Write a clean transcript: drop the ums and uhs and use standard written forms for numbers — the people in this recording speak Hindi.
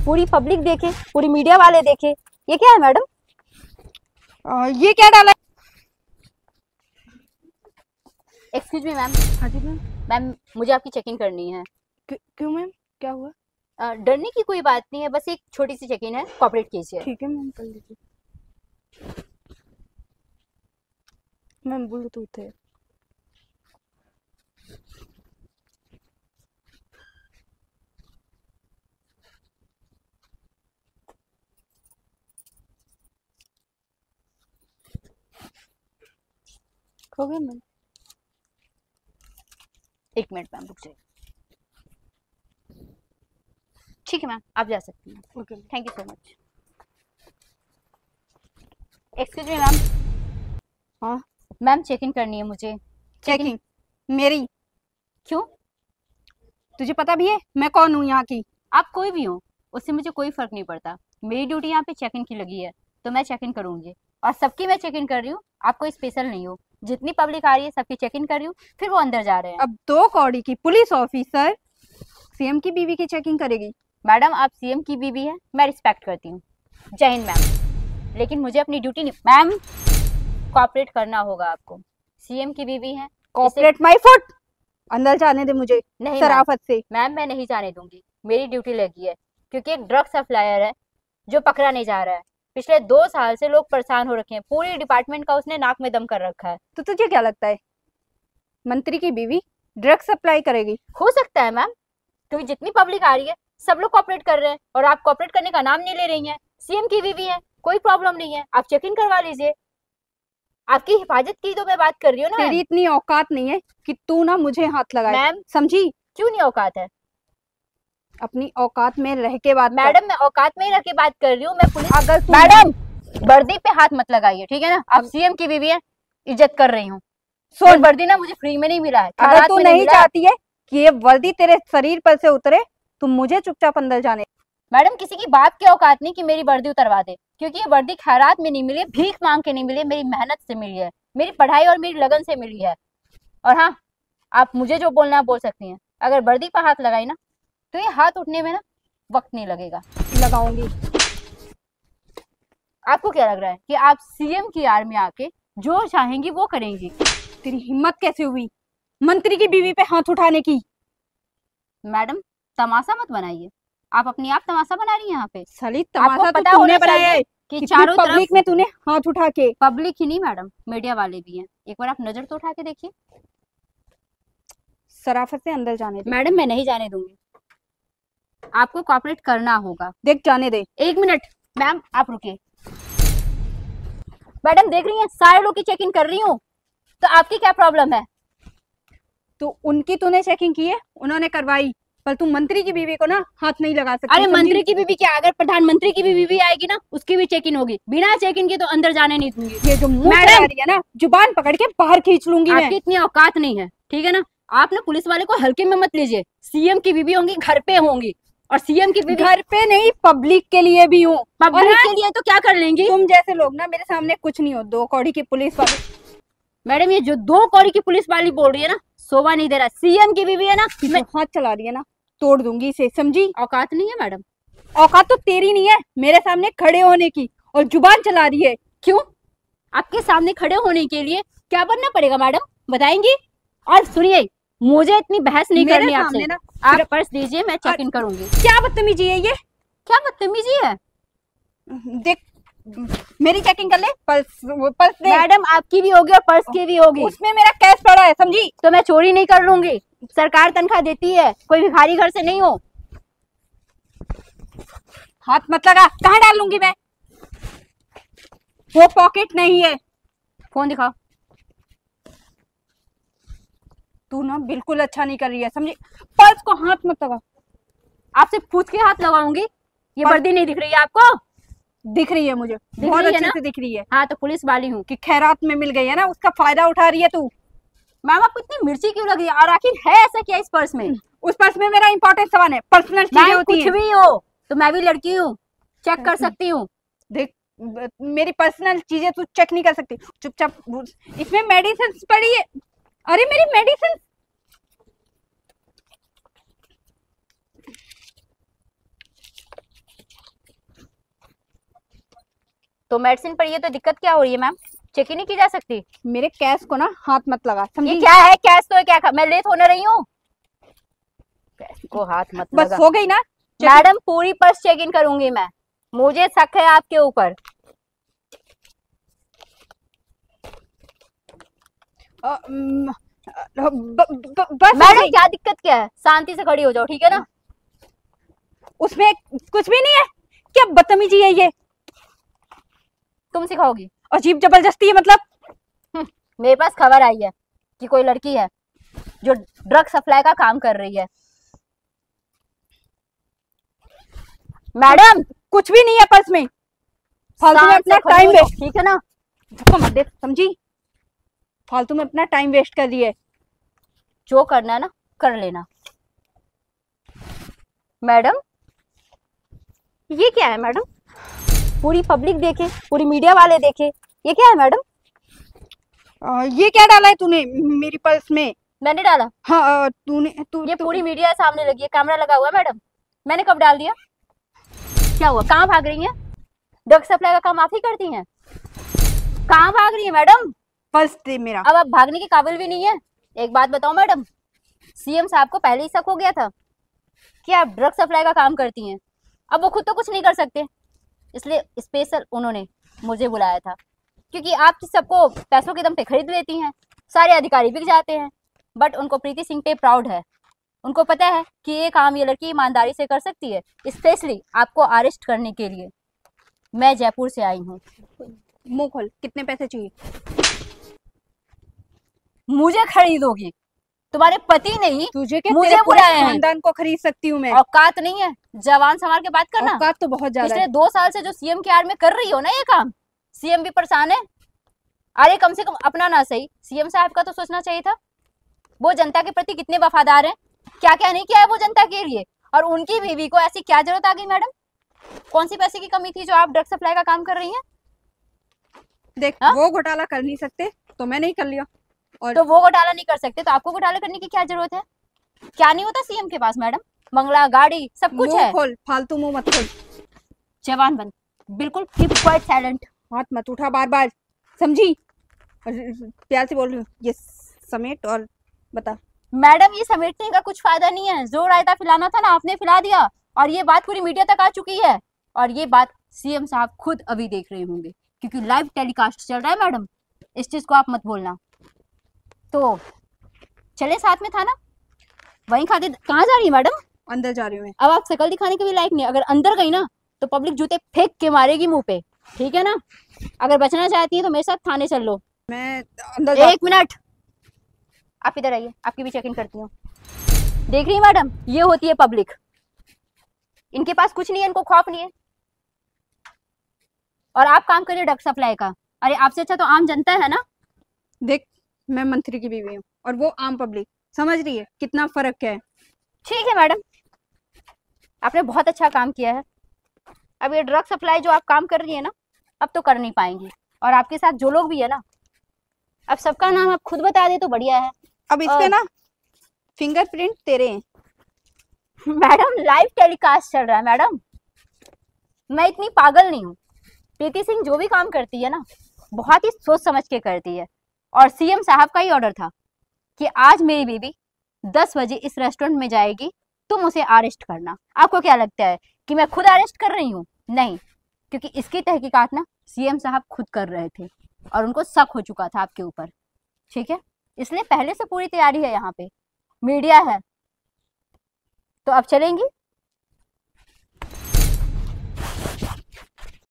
पूरी पब्लिक देखे, पूरी मीडिया वाले देखे। ये क्या है मैडम? ये क्या डाला है? Excuse me ma'am. हाँ जी मैम। मैम मुझे आपकी चेकिंग करनी है। क्यों मैम, क्या हुआ? डरने की कोई बात नहीं है, बस एक छोटी सी चेकिंग है, कॉपरेट कीजिए। ठीक है मैम, कर लीजिए। मैम ब्लूटूथ है। हो गया मैम। एक मिनट मैम, रुक जाइए। ठीक है मैम, आप जा सकती हैं। Okay thank you so much. Excuse me ma'am. हाँ मैम चेकिंग करनी है मुझे। चेकिंग मेरी? क्यों? तुझे पता भी है मैं कौन हूँ यहाँ की? आप कोई भी हो, उससे मुझे कोई फर्क नहीं पड़ता। मेरी ड्यूटी यहाँ पे चेक इन की लगी है, तो मैं चेक इन करूंगी। और सबकी मैं चेक इन कर रही हूँ, आप कोई स्पेशल नहीं हो। जितनी पब्लिक आ रही है सबकी चेक इन कर रही हूँ, फिर वो अंदर जा रहे हैं। अब 2 कौड़ी की पुलिस ऑफिसर सीएम की बीवी की चेकिंग करेगी? मैडम आप सीएम की बीवी है, मैं रिस्पेक्ट करती हूँ। जय हिंद मैम। लेकिन मुझे अपनी ड्यूटी नहीं मैम, कॉपरेट करना होगा आपको। सीएम की बीवी है। Cooperate my foot. अंदर जाने दे मुझे नहीं शराफत से। मैम, मैं नहीं जाने दूंगी। मेरी ड्यूटी लगी है, क्योंकि एक ड्रग सप्लायर है जो पकड़ा नहीं जा रहा है। पिछले 2 साल से लोग परेशान हो रखे हैं, पूरे डिपार्टमेंट का उसने नाक में दम कर रखा है। तो तुझे क्या लगता है मंत्री की बीवी ड्रग सप्लाई करेगी? हो सकता है मैम, क्योंकि जितनी पब्लिक आ रही है सब लोग कॉपरेट कर रहे हैं और आप कॉपरेट करने का नाम नहीं ले रही हैं। सीएम की बीवी है, कोई प्रॉब्लम नहीं है, आप चेक इन करवा लीजिए। आपकी हिफाजत की तो मैं बात कर रही हूँ ना। तेरी इतनी औकात नहीं है कि तू ना मुझे हाथ लगाए। मैम समझी? क्यों नहीं औकात है? अपनी औकात में रह के बात कर। मैडम मैं औकात में ही रह के बात कर रही हूँ। मैं पुलिस। अगर तू मैडम वर्दी पे हाथ मत लगाइए, ठीक है ना? आप सीएम की बीवी है, इज्जत कर रही हूँ। सुन, वर्दी ना मुझे फ्री में नहीं मिला है, अगर खैरात तू में नहीं मिला है। चाहती है कि ये वर्दी तेरे शरीर पर से उतरे, तो मुझे चुपचाप अंदर जाने। मैडम किसी की बात की औकात नहीं कि मेरी वर्दी उतरवा दे, क्योंकि ये वर्दी खैरात में नहीं मिली, भीख मांग के नहीं मिली, मेरी मेहनत से मिली है, मेरी पढ़ाई और मेरी लगन से मिली है। और हाँ, आप मुझे जो बोलना है बोल सकती हैं। अगर वर्दी पर हाथ लगाई ना, तो ये हाथ उठने में ना वक्त नहीं लगेगा। लगाऊंगी। आपको क्या लग रहा है कि आप सीएम की आड़ में आके जो चाहेंगी वो करेंगी? तेरी हिम्मत कैसे हुई मंत्री की बीवी पे हाथ उठाने की? मैडम तमाशा मत बनाइए, आप अपनी आप तमाशा बना रही हैं यहाँ पे। साली तमाशा आपको तो पता तूने होना बनाया है कि कि चारों पब्लिक तरफ में तूने हाथ उठा के। पब्लिक ही नहीं मैडम, मीडिया वाले भी हैं। एक बार आप नजर तो उठा के देखिए। शराफत से अंदर जाने दे। मैडम मैं नहीं जाने दूंगी, आपको कॉपरेट करना होगा। देख, जाने दे। 1 मिनट मैम, आप रुकिए। मैडम देख रही हैं सारे लोग की चेक इन कर रही हूँ, तो आपकी क्या प्रॉब्लम है? तो उनकी तूने चेकिंग की है, उन्होंने करवाई, पर तू मंत्री की बीवी को ना हाथ नहीं लगा सकती। अरे मंत्री की बीवी क्या, अगर प्रधानमंत्री की बीवी भी आएगी ना, उसकी भी चेक इन होगी। बिना चेक इन के तो अंदर जाने नहीं दूंगी। ये जो मुंह चला रही है ना, जुबान पकड़ के बाहर खींच लूंगी मैं। आपकी इतनी औकात नहीं है, ठीक है ना? आप ना पुलिस वाले को हल्के में मत लीजिए। सीएम की बीवी होंगी, घर पे होंगी, और सीएम की बीवी घर पे नहीं, पब्लिक के लिए भी हूँ। पब्लिक के लिए तो क्या कर लेंगी? तुम जैसे लोग ना मेरे सामने कुछ नहीं हो। 2 कौड़ी की पुलिस वाली। मैडम ये जो 2 कौड़ी की पुलिस वाली बोल रही है ना, शोभा नहीं दे रहा। सीएम की बीवी है ना, मैं हाथ चला रही है ना, तोड़ दूंगी इसे, समझी? औकात नहीं है मैडम। औकात तो तेरी नहीं है मेरे सामने खड़े होने की, और जुबान चला रही है। क्यों? आपके सामने खड़े होने के लिए क्या बनना पड़ेगा मैडम, बताएंगी? और सुनिए, मुझे इतनी बहस नहीं मेरे करनी सामने आपसे। ना आप पर्स दीजिए, मैं चेक इन करूंगी। क्या बदतमीजी है ये? क्या बदतमीजी है? देख, मेरी चेकिंग कर ले। पर्स दे। मैडम आपकी भी होगी और पर्स की भी होगी। उसमें मेरा कैश पड़ा है, समझी? तो मैं चोरी नहीं कर लूंगी, सरकार तनख्वाह देती है, कोई भिखारी घर से नहीं हो। हाथ मत लगा, कहाँ डाल लूंगी मैं? वो पॉकेट नहीं है। फोन दिखाओ। तू ना बिल्कुल अच्छा नहीं कर रही है, समझी? पर्स को हाथ मत लगा। आपसे पूछ के हाथ लगाऊंगी। ये वर्दी नहीं दिख रही है आपको? दिख रही है मुझे, बहुत अच्छे से दिख रही है। हाँ तो पुलिस वाली हूँ। कि खैरात में मिल गई है ना, उसका फायदा उठा रही है तू। मैम आपको इतनी मिर्ची क्यों लगी? और आखिर है ऐसा क्या इस पर्स में? उस पर्स में मेरा इंपॉर्टेंट सामान है, पर्सनल चीजें होती हैं। कुछ भी हो तो मैं भी लड़की हूँ, चेक कर सकती हूँ। देख, मेरी पर्सनल चीजें तू चेक नहीं कर सकती। चुपचाप, इसमें मेडिसिन पड़ी है। अरे मेरी मेडिसिन। तो मेडिसिन पड़ी है तो दिक्कत क्या हो रही है मैम? चेक ही नहीं की जा सकती? मेरे कैश को ना हाथ मत लगा, ये समझी? क्या है? कैश तो है, क्या मैं लेट होने रही हूँ? कैश को हाथ मत बस लगा। हो गई ना? मैडम पूरी पर्स चेक इन करूंगी मैं, मुझे शक है आपके ऊपर। बस मैडम क्या दिक्कत क्या है? शांति से खड़ी हो जाओ, ठीक है ना? उसमें कुछ भी नहीं है। क्या बदतमीजी है ये? तुम सिखाओगी? अजीब जबरदस्ती है मतलब। मेरे पास खबर आई है कि कोई लड़की है जो ड्रग सप्लाई का काम कर रही है। मैडम कुछ भी नहीं है पर्स में, फालतू में अपना टाइम वेस्ट, ठीक है ना? धक्का मत दे, समझी? फालतू में अपना टाइम वेस्ट कर रही है। जो करना है ना कर लेना। मैडम ये क्या है मैडम? पूरी पब्लिक देखे, पूरी मीडिया वाले देखे, ये क्या है मैडम? ये क्या डाला है तूने मेरी पर्स में? मैंने डाला? हाँ तूने ये पूरी मीडिया सामने लगी है, कैमरा लगा हुआ है मैडम, मैंने कब डाल दिया? क्या हुआ? कहाँ भाग रही हैं? ड्रग सप्लाई का काम आप ही करती हैं? कहाँ भाग रही है मैडम? पर्स दे मेरा। अब आप भागने के काबिल भी नहीं है। एक बात बताओ मैडम, सीएम साहब को पहले ही शक हो गया था कि आप ड्रग सप्लाई का काम करती हैं। अब वो खुद तो कुछ नहीं कर सकते, इसलिए स्पेशल उन्होंने मुझे बुलाया था, क्योंकि आप सबको पैसों के दम पे खरीद लेती हैं, सारे अधिकारी बिक जाते हैं, बट उनको प्रीति सिंह पे प्राउड है। उनको पता है कि ये काम ये लड़की ईमानदारी से कर सकती है। स्पेशली आपको अरेस्ट करने के लिए मैं जयपुर से आई हूँ। मुंह खोल, कितने पैसे चाहिए? मुझे खरीदोगी? तुम्हारे पति नहीं तुझे क्या? मुझे तेरे पूरे बुलाए हैं। खानदान को खरीद सकती हूँ मैं। औकात नहीं है? जवान संभाल के बात करना। औकात तो बहुत ज्यादा पिछले है। 2 साल से जो सीएम के आड़ में कर रही हो ना ये काम, सीएम भी परेशान है। अरे कम से कम अपना ना सही, सीएम साहब का तो सोचना चाहिए था। वो जनता के प्रति कितने वफादार हैं, क्या क्या नहीं किया है वो जनता के लिए। और उनकी बीवी को ऐसी क्या जरूरत आ गई मैडम? कौन सी पैसे की कमी थी जो आप ड्रग सप्लाई का काम कर रही हैं? देख हा? वो घोटाला कर नहीं सकते तो मैं नहीं कर लिया। और तो वो घोटाला नहीं कर सकते तो आपको घोटाला करने की क्या जरूरत है? क्या नहीं होता सीएम के पास मैडम? बंगला, गाड़ी, सब कुछ है। खोल, फालतू मुंह मत खोल। जवान बन, बिल्कुल कीप क्वाइट साइलेंट। हाथ मत उठा बार बार, समझी? और प्यार से बोल रही हूँ, ये समेट और बता। मैडम ये समेटने का कुछ फायदा नहीं है, जो रायता फैलाना था ना आपने फैला दिया, और ये बात पूरी मीडिया तक आ चुकी है। और ये बात सीएम साहब खुद अभी देख रहे होंगे, क्योंकि लाइव टेलीकास्ट चल रहा है मैडम, इस चीज को आप मत भूलना। तो चले साथ में था ना, वहीं खाते। कहाँ जा रही है मैडम? अंदर जा रही हूँ मैं। अब आप शकल दिखाने के भी लायक नहीं, अगर अंदर गई ना तो पब्लिक जूते फेंक के मारेगी मुंह पे, ठीक है ना? अगर बचना चाहती है तो मेरे साथ थाने चल लो। मैं अंदर 1 मिनट, आप इधर आइए, आपकी भी चेक इन करती हूँ। देख रही है मैडम, ये होती है पब्लिक, इनके पास कुछ नहीं है, इनको खौफ नहीं है। और आप काम करिए ड्रग सप्लाई का। अरे आपसे अच्छा तो आम जनता है ना। देख मैं मंत्री की बीवी हूँ और वो आम पब्लिक, समझ रही है कितना फर्क है? ठीक है मैडम, आपने बहुत अच्छा काम किया है। अब ये ड्रग सप्लाई जो आप काम कर रही है ना, अब तो कर नहीं पाएंगी। और आपके साथ जो लोग भी है ना, अब सबका नाम आप खुद बता दे तो बढ़िया है। अब इसके ना फिंगरप्रिंट तेरे हैं। मैडम लाइव टेलीकास्ट चल रहा है मैडम, मैं इतनी पागल नहीं हूँ। प्रीति सिंह जो भी काम करती है ना, बहुत ही सोच समझ के करती है। और सीएम साहब का ही ऑर्डर था कि आज मेरी बीबी 10 बजे इस रेस्टोरेंट में जाएगी, तुम उसे अरेस्ट करना। आपको क्या लगता है कि मैं खुद अरेस्ट कर रही हूँ? नहीं, क्योंकि इसकी तहकीकात ना सीएम साहब खुद कर रहे थे और उनको शक हो चुका था आपके ऊपर, ठीक है? इसलिए पहले से पूरी तैयारी है, यहाँ पे मीडिया है। तो अब चलेंगी?